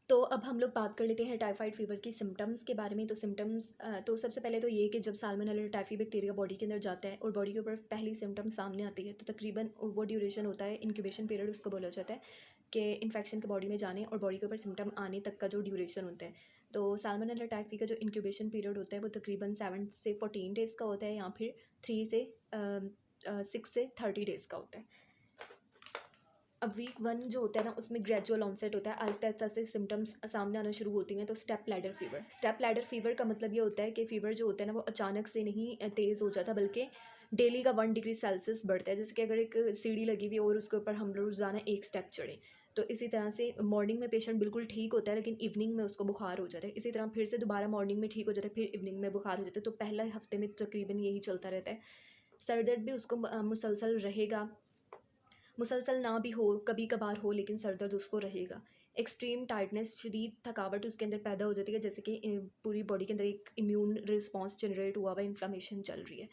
तो अब हम लोग बात कर लेते हैं टाइफाइड फ़ीवर की सिम्टम्स के बारे में। तो सिम्टम्स तो सबसे पहले तो ये कि जब साल्मोनेला टाइफी बैक्टीरिया बॉडी के अंदर जाता है और बॉडी के ऊपर पहली सिम्टम सामने आती है, तो तकरीबन वो ड्यूरेशन होता है, इंक्यूबेशन पीरियड उसको बोला जाता है कि इन्फेक्शन के बॉडी में जाने और बॉडी के ऊपर सिम्टम आने तक का जो ड्यूरेशन होता है। तो साल्मोनेला टाइफी का जो इंक्यूबेशन पीरियड होता है वो तकरीबन 7 से 14 डेज़ का होता है, या फिर 6 से 30 डेज़ का होता है। अब वीक 1 जो होता है ना, उसमें ग्रेजुअल ऑनसेट होता है, आहिस्ता आहिस्ता से सिम्टम्स सामने आना शुरू होती हैं। तो step ladder fever, step ladder fever का मतलब ये होता है कि फ़ीवर जो होता है ना वो अचानक से नहीं तेज़ हो जाता, बल्कि डेली का 1 डिग्री सेल्सियस बढ़ता है। जैसे कि अगर एक सीढ़ी लगी हुई है और उसके ऊपर हम रोज़ाना एक स्टेप चढ़ें, तो इसी तरह से मॉर्निंग में पेशेंट बिल्कुल ठीक होता है, लेकिन इवनिंग में उसको बुखार हो जाता है। इसी तरह फिर से दोबारा मॉर्निंग में ठीक हो जाता है, फिर इवनिंग में बुखार हो जाता है। तो पहले हफ्ते में तकरीबन यही चलता रहता है। सर दर्द भी उसको मुसलसल रहेगा, मुसलसल ना भी हो, कभी कभार हो, लेकिन सर दर्द उसको रहेगा। एक्सट्रीम टायर्डनेस, शदीद थकावट उसके अंदर पैदा हो जाती है, जैसे कि पूरी बॉडी के अंदर एक इम्यून रिस्पॉन्स जनरेट हुआ हुआ है, इन्फ्लामेशन चल रही है,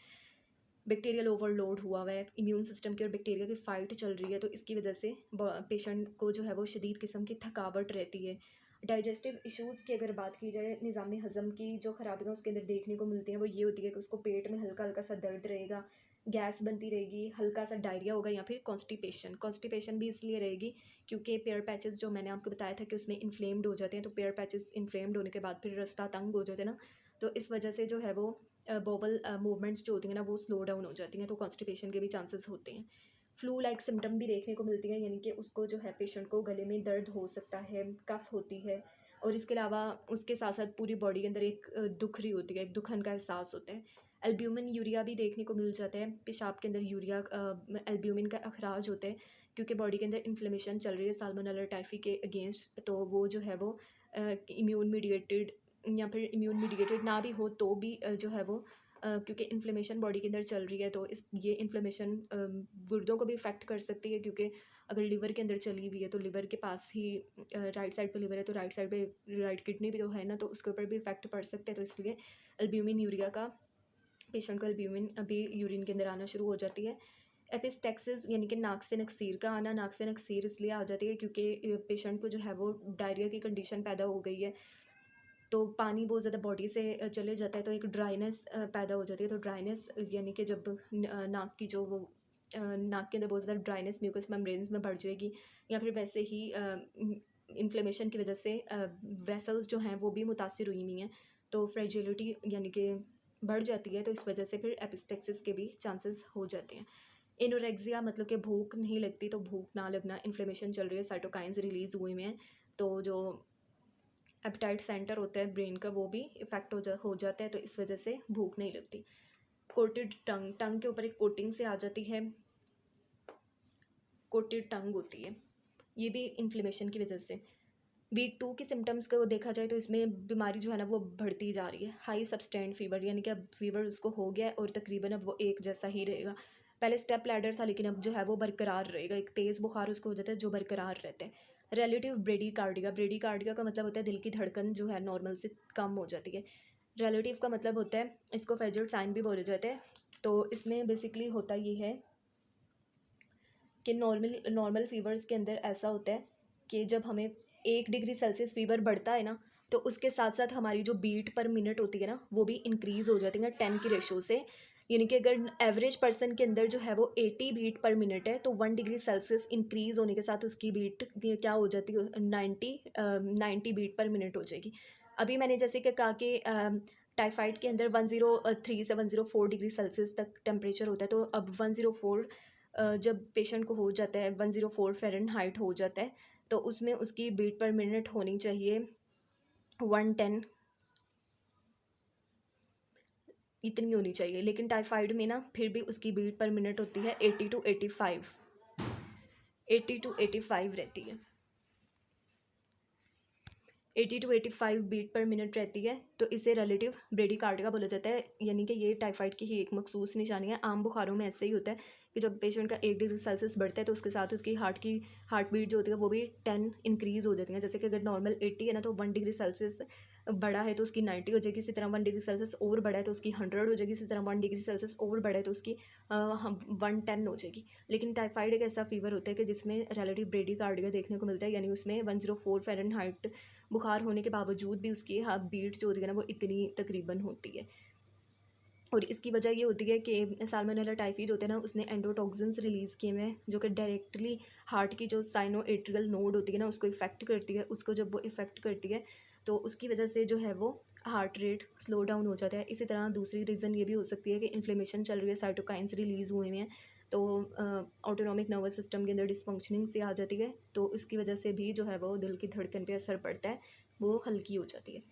बैक्टीरियल ओवरलोड हुआ हुआ है, इम्यून सिस्टम की और बैक्टीरिया की फ़ाइट चल रही है। तो इसकी वजह से पेशेंट को जो है वो शदीद किस्म की थकावट रहती है। डाइजेस्टिव इश्यूज़ की अगर बात की जाए, निज़ाम हज़म की जो ख़राबियाँ उसके अंदर देखने को मिलती हैं वो ये होती है कि उसको पेट में हल्का हल्का सा दर्द रहेगा, गैस बनती रहेगी, हल्का सा डायरिया होगा, या फिर कॉन्स्टिपेशन। कॉन्स्टिपेशन भी इसलिए रहेगी क्योंकि पेयर पैचेस जो मैंने आपको बताया था कि उसमें इन्फ्लेम्ड हो जाते हैं, तो पेयर पैचेस इन्फ्लेम्ड होने के बाद फिर रास्ता तंग हो जाते हैं ना, तो इस वजह से जो है वो बोवल मूवमेंट्स जो होती हैं ना वो स्लो डाउन हो जाती हैं, तो कॉन्स्टिपेशन के भी चांसेस होते हैं। फ्लू लाइक सिम्टम भी देखने को मिलती हैं, यानी कि उसको जो है पेशेंट को गले में दर्द हो सकता है, कफ होती है, और इसके अलावा उसके साथ साथ पूरी बॉडी के अंदर एक दुख रही होती है, एक दुखन का एहसास होता है। एल्ब्यूमिन यूरिया भी देखने को मिल जाता है, पेशाब के अंदर यूरिया एल्ब्यूमिन का अखराज होता है, क्योंकि बॉडी के अंदर इन्फ्लेमेशन चल रही है साल्मोनेला टाइफी के अगेंस्ट। तो वो जो है वो इम्यून मीडिएटेड, या फिर इम्यून मीडिएटेड ना भी हो तो भी जो है वो क्योंकि इन्फ्लेमेशन बॉडी के अंदर चल रही है, तो इस ये इन्फ्लेमेशन गुर्दों को भी इफ़ेक्ट कर सकती है, क्योंकि अगर लिवर के अंदर चली हुई है तो लिवर के पास ही राइट साइड पे लिवर है, तो राइट साइड पे राइट किडनी भी तो है ना, तो उसके ऊपर भी इफ़ेक्ट पड़ सकता है। तो इसलिए एल्ब्यूमिन यूरिया का, पेशेंट को एल्ब्यूमिन अभी यूरिन के अंदर आना शुरू हो जाती है। एपिस्टेक्सिस यानी कि नाक से नक्सीर का आना, नाक से नक्सीर इसलिए आ जाती है क्योंकि पेशेंट को जो है वो डायरिया की कंडीशन पैदा हो गई है, तो पानी बहुत ज़्यादा बॉडी से चले जाता है, तो एक ड्राइनेस पैदा हो जाती है। तो ड्राइनेस यानी कि जब नाक की जो वो नाक के अंदर बहुत ज़्यादा ड्राइनेस म्यूकस मेम्ब्रेन्स में बढ़ जाएगी, या फिर वैसे ही इन्फ्लेमेशन की वजह से वेसल्स जो हैं वो भी मुतासिर हुई हुई हैं, तो फ्रेजिलिटी यानी कि बढ़ जाती है, तो इस वजह से फिर एपिस्टेक्सिस के भी चांसेस हो जाते हैं। एनोरेक्सिया मतलब कि भूख नहीं लगती, तो भूख ना लगना, इन्फ्लेमेशन चल रही है, साइटोकाइंस रिलीज़ हुए हुए हैं, तो जो एपेटाइट सेंटर होता है ब्रेन का वो भी इफ़ेक्ट हो जाता है, तो इस वजह से भूख नहीं लगती। कोटेड टंग, टंग के ऊपर एक कोटिंग से आ जाती है, कोटेड टंग होती है, ये भी इन्फ्लेमेशन की वजह से। वीक 2 के सिम्टम्स को देखा जाए तो इसमें बीमारी जो है ना वो बढ़ती जा रही है। हाई सबस्टेंड फ़ीवर, यानी कि अब फ़ीवर उसको हो गया है और तकरीबन अब वो एक जैसा ही रहेगा। पहले स्टेप लैडर था, लेकिन अब जो है वो बरकरार रहेगा, एक तेज़ बुखार उसको हो जाता है जो बरकरार रहता है। रिलेटिव ब्रेडीकार्डिया, ब्रेडीकार्डिया का मतलब होता है दिल की धड़कन जो है नॉर्मल से कम हो जाती है। रिलेटिव का मतलब होता है, इसको फेजल साइन भी बोले जाते हैं। तो इसमें बेसिकली होता ये है कि नॉर्मल नॉर्मल फ़ीवर्स के अंदर ऐसा होता है कि जब हमें 1 डिग्री सेल्सियस फ़ीवर बढ़ता है ना, तो उसके साथ साथ हमारी जो बीट पर मिनट होती है ना वो भी इंक्रीज़ हो जाती है 10 की रेशो से। यानी कि अगर एवरेज पर्सन के अंदर जो है वो 80 बीट पर मिनट है, तो 1 डिग्री सेल्सियस इंक्रीज़ होने के साथ उसकी बीट क्या हो जाती है, 90 बीट पर मिनट हो जाएगी। अभी मैंने जैसे कि कहा कि टाइफाइड के अंदर 103 से 104 डिग्री सेल्सियस तक टेम्परेचर होता है, तो अब 104 जब पेशेंट को हो जाता है, 104 फ़ारेनहाइट हो जाता है, तो उसमें उसकी बीट पर मिनट होनी चाहिए 110, इतनी होनी चाहिए। लेकिन टाइफाइड में ना फिर भी उसकी बीट पर मिनट होती है 80 टू 85, 80 टू 85 रहती है, 80 टू 85 बीट पर मिनट रहती है। तो इसे रिलेटिव ब्रेडीकार्डिया बोला जाता है, यानी कि ये टाइफाइड की ही एक मखसूस निशानी है। आम बुखारों में ऐसे ही होता है कि जब पेशेंट का 1 डिग्री सेल्सियस बढ़ता है तो उसके साथ उसकी हार्ट बीट जो होती है वो भी 10 इंक्रीज़ हो जाती है। जैसे कि अगर नॉर्मल 80 है ना तो 1 डिग्री सेल्सियस बढ़ा है तो उसकी 90 हो जाएगी, इसी तरह 1 डिग्री सेल्सियस और बढ़ा है तो उसकी 100 हो जाएगी, इसी तरह 1 डिग्री सेल्सियस और बढ़ा है तो उसकी 110 हो जाएगी। लेकिन टाइफाइड एक ऐसा फीवर होता है कि जिसमें रिलेटिव ब्रेडिकार्डिया देखने को मिलता है, यानी उसमें 104 फ़ारेनहाइट बुखार होने के बावजूद भी उसकी हार्ट बीट जो होती है ना वो इतनी तकरीबन होती है। और इसकी वजह ये होती है कि साल्मोनेला टाइफी जो होता है ना उसने एंडोटॉक्सिन्स रिलीज़ किए हुए हैं जो कि डायरेक्टली हार्ट की जो साइनो एट्रियल नोड होती है ना उसको इफ़ेक्ट करती है। उसको जब वो इफ़ेक्ट करती है तो उसकी वजह से जो है वो हार्ट रेट स्लो डाउन हो जाता है। इसी तरह दूसरी रीज़न ये भी हो सकती है कि इन्फ्लेमेशन चल रही है, साइटोकाइंस रिलीज़ हुए हुए हैं, तो ऑटोनॉमिक नर्वस सिस्टम के अंदर डिसफंक्शनिंग सी आ जाती है, तो इसकी वजह से भी जो है वो दिल की धड़कन पे असर पड़ता है, वो हल्की हो जाती है।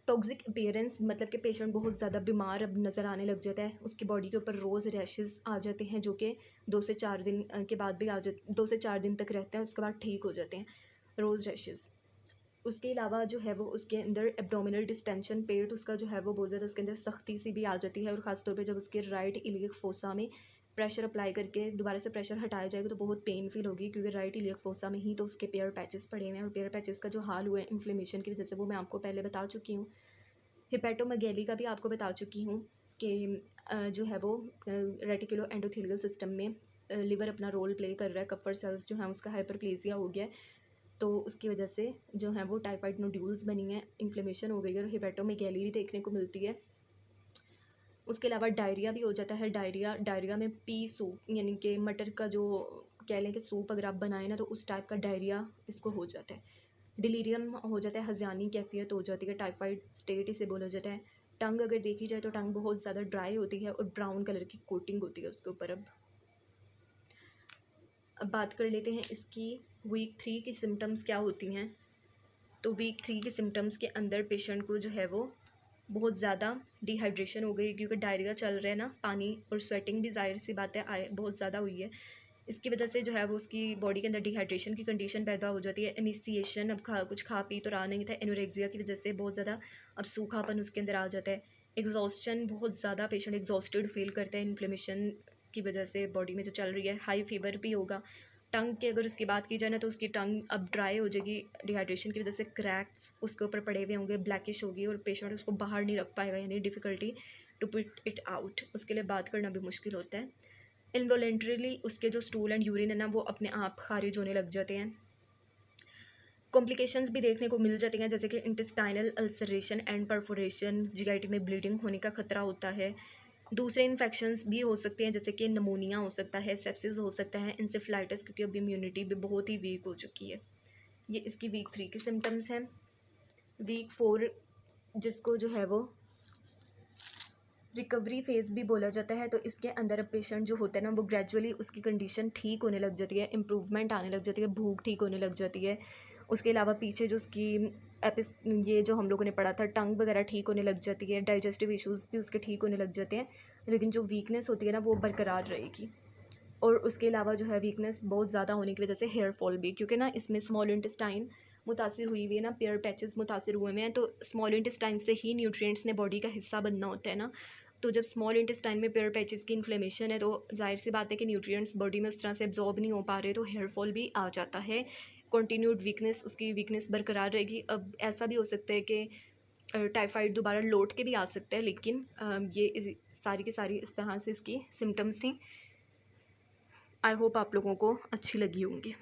टॉक्सिक अपीयरेंस मतलब कि पेशेंट बहुत ज़्यादा बीमार अब नज़र आने लग जाता है, उसकी बॉडी के ऊपर रोज़ रैशेज़ आ जाते हैं जो कि 2 से 4 दिन के बाद भी 2 से 4 दिन तक रहते हैं, उसके बाद ठीक हो जाते हैं रोज़ रैशेज़। उसके अलावा जो है वो उसके अंदर एब्डोमिनल डिस्टेंशन, पेट उसका जो है वो बहुत ज़्यादा उसके अंदर सख्ती सी भी आ जाती है, और ख़ास तौर पे जब उसके राइट इलियक फोसा में प्रेशर अप्लाई करके दोबारा से प्रेशर हटाया जाएगा तो बहुत पेन फील होगी, क्योंकि राइट इलियक फोसा में ही तो उसके पेयर पैचेस पड़े हुए हैं, और पेयर पैचेस का जो हाल हुआ है इन्फ्लेमेशन की वजह से वो मैं आपको पहले बता चुकी हूँ। हिपैटोमेगैली का भी आपको बता चुकी हूँ कि जो है वो रेटिकुलो एंडोथेलियल सिस्टम में लिवर अपना रोल प्ले कर रहा है, कपवर सेल्स जो हैं उसका हाइपरप्लेसिया हो गया है, तो उसकी वजह से जो है वो टाइफाइड नोड्यूल्स बनी हैं, इन्फ्लेमेशन हो गई है, और हिपैटोमेगैली भी देखने को मिलती है। उसके अलावा डायरिया भी हो जाता है। डायरिया में पी सूप यानी कि मटर का जो कह लें कि सूप अगर आप बनाएं ना तो उस टाइप का डायरिया इसको हो जाता है। डिलीरियम हो जाता है, हज़ियानी कैफियत हो जाती है, टाइफाइड स्टेट इसे बोला जाता है। टंग अगर देखी जाए तो टंग बहुत ज़्यादा ड्राई होती है और ब्राउन कलर की कोटिंग होती है उसके ऊपर। अब बात कर लेते हैं इसकी वीक 3 की सिम्टम्स क्या होती हैं। तो वीक 3 के सिम्टम्स के अंदर पेशेंट को जो है वो बहुत ज़्यादा डिहाइड्रेशन हो गई, क्योंकि डायरिया चल रहा है ना, पानी और स्वेटिंग भी ज़ाहिर सी बात है आए बहुत ज़्यादा हुई है। इसकी वजह से जो है वो उसकी बॉडी के अंदर डिहाइड्रेशन की कंडीशन पैदा हो जाती है। एमिसिएशन, अब कुछ खा पी तो रहा नहीं था, एनोरेक्सिया की वजह से बहुत ज़्यादा अब सूखापन उसके अंदर आ जाता है। एग्जॉस्शन, बहुत ज़्यादा पेशेंट एग्जॉस्टेड फील करता है इन्फ्लेमेशन की वजह से बॉडी में जो चल रही है। हाई फीवर भी होगा। टंग की अगर उसकी बात की जाए ना तो उसकी टंग अब ड्राई हो जाएगी, डिहाइड्रेशन की वजह से क्रैक्स उसके ऊपर पड़े हुए होंगे, ब्लैकिश होगी, और पेशेंट उसको बाहर नहीं रख पाएगा, यानी difficulty to put it out, उसके लिए बात करना भी मुश्किल होता है। इनवॉलेंट्रीली उसके जो स्टूल एंड यूरिन है ना वो अपने आप खारिज होने लग जाते हैं। कॉम्प्लिकेशंस भी देखने को मिल जाती हैं, जैसे कि intestinal ulceration and perforation, GIT में ब्लीडिंग होने का खतरा होता है। दूसरे इन्फेक्शंस भी हो सकते हैं, जैसे कि नमोनिया हो सकता है, सेप्सिस हो सकता है, इंसेफ्लाइटिस, क्योंकि अब इम्यूनिटी भी बहुत ही वीक हो चुकी है। ये इसकी वीक 3 के सिम्टम्स हैं। वीक 4 जिसको जो है वो रिकवरी फेज़ भी बोला जाता है, तो इसके अंदर अब पेशेंट जो होता है ना वो ग्रेजुअली उसकी कंडीशन ठीक होने लग जाती है, इम्प्रूवमेंट आने लग जाती है, भूख ठीक होने लग जाती है। उसके अलावा पीछे जो उसकी ये जो हम लोगों ने पढ़ा था टंग वगैरह ठीक होने लग जाती है, डाइजेस्टिव इश्यूज़ भी उसके ठीक होने लग जाते हैं, लेकिन जो वीकनेस होती है ना वो बरकरार रहेगी। और उसके अलावा जो है वीकनेस बहुत ज़्यादा होने की वजह से हेयर फॉल भी, क्योंकि ना इसमें स्मॉल इंटेस्टाइन मुतासिर हुई हुई है ना, पेयर पैचेस मुतासिर हुए हुए हैं, तो स्मॉल इंटेस्टाइन से ही न्यूट्रिएंट्स ने बॉडी का हिस्सा बनना होता है ना, तो जब स्मॉल इंटेस्टाइन में पेयर पैचेस की इन्फ्लेमेशन है तो जाहिर सी बात है कि न्यूट्रिएंट्स बॉडी में उस तरह से एब्जॉर्ब नहीं हो पा रहे, तो हेयर फॉल भी आ जाता है। कंटिन्यूड वीकनेस, उसकी वीकनेस बरकरार रहेगी। अब ऐसा भी हो सकता है कि टाइफाइड दोबारा लौट के भी आ सकता है, लेकिन ये सारी की सारी इस तरह से इसकी सिम्टम्स थी। आई होप आप लोगों को अच्छी लगी होंगी।